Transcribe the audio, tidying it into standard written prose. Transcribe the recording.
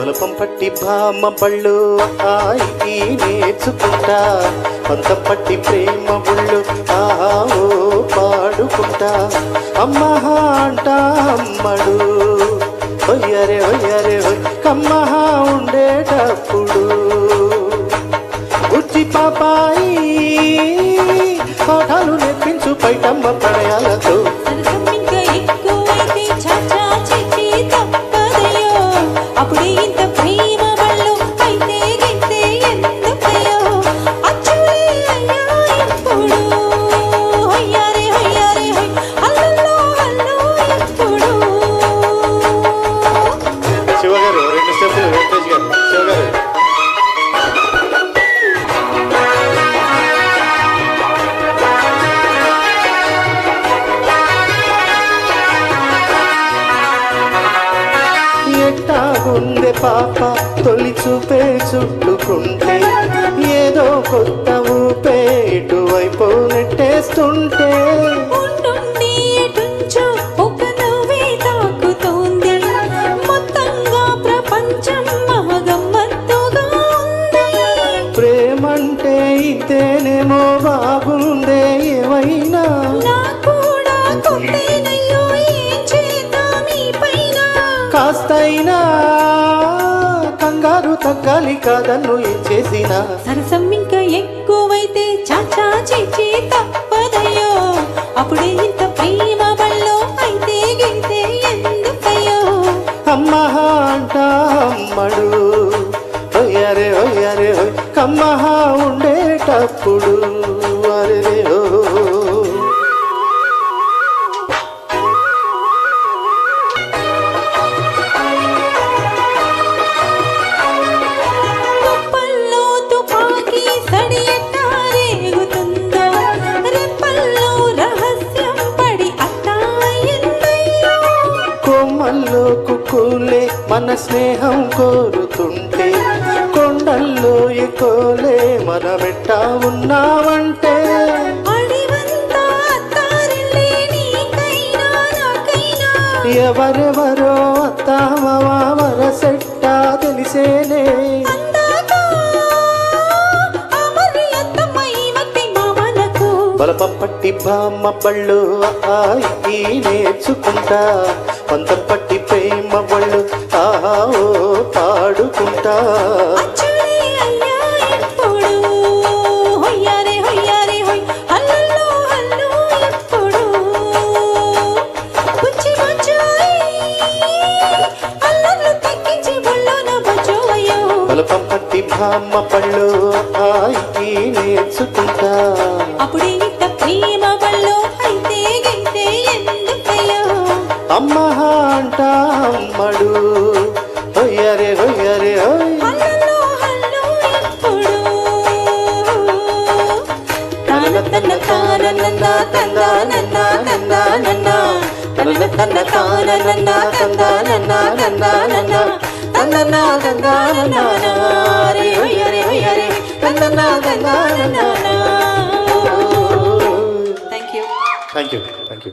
బలపం పట్టి బామ్మ బళ్ళు ఆయి నేర్చుకుంటా పంతం పట్టి ప్రేమ బుళ్ళు ఆహా ఓ పాడుకుంటా అమ్మహా అంట అమ్మడు ఒయ్యరే ఒయ్యరే కమ్మహా ఉండేటప్పుడు బుజ్జి పాపాయి పాఠాలు నేర్పించు పైటమ్మ ప్రణయాలతో శివగారు 2 స్టెప్పులు వెంకటేష్ గారు శివగారు ఎట్టాగుందే పాప తొలి చూపే చుట్టుకుంటే ఏదో కొత్త ఊపే ఇటువైపు నెట్టేస్తుంటే ప్రేమంటే ఇంతేనేమో బాగుందే ఏమైనా కాస్తైనా కంగారు తగ్గాలి కాదన్ను ఏం చేసినా సరసం ఇంకా ఎక్కువైతే చాచా చేచి తప్పదయ్యో అప్పుడే ఇంత ప్రేమ బళ్ళో అయితే గీతే ఎందుకయ్యో అమ్మహా అంట అమ్మడు ఒయ్యరే ఒయ్యరే కమ్మహా ఉండేటప్పుడు అరే కొమ్మల్లో కుక్కులే మన స్నేహం కోరుతుంటే కొండల్లో ఎకోలే మన మెట్ట ఉన్నావంటే ఎవరెవరో అత్తామవా వరసెట్టా తెలిసేలే బలపం పట్టి బామ్మ బళ్ళు ఆయి నేర్చుకుంటా పంతం పట్టి ప్రేమ బళ్ళు ఆహా ఓ పాడుకుంటా బలపం పట్టి బామ్మ బళ్ళు ఆయి నేర్చుకుంటా అప్పుడే ఇంత ప్రేమ బళ్ళో అయితే గైతే ఎందుకయ్యో అమ్మహా అంట అమ్మడు ఒయ్యరే ఒయ్యరే హల్లో హల్లో ఎప్పుడు తన తానన్న తందానన్న తందానన్న తన తానన్న తందానన్న తందానన్న తనన్న తందానన్న రే ఒయ్యరే ఒయ్యరే తనన్న తందానన్న థ్యాంక్ యూ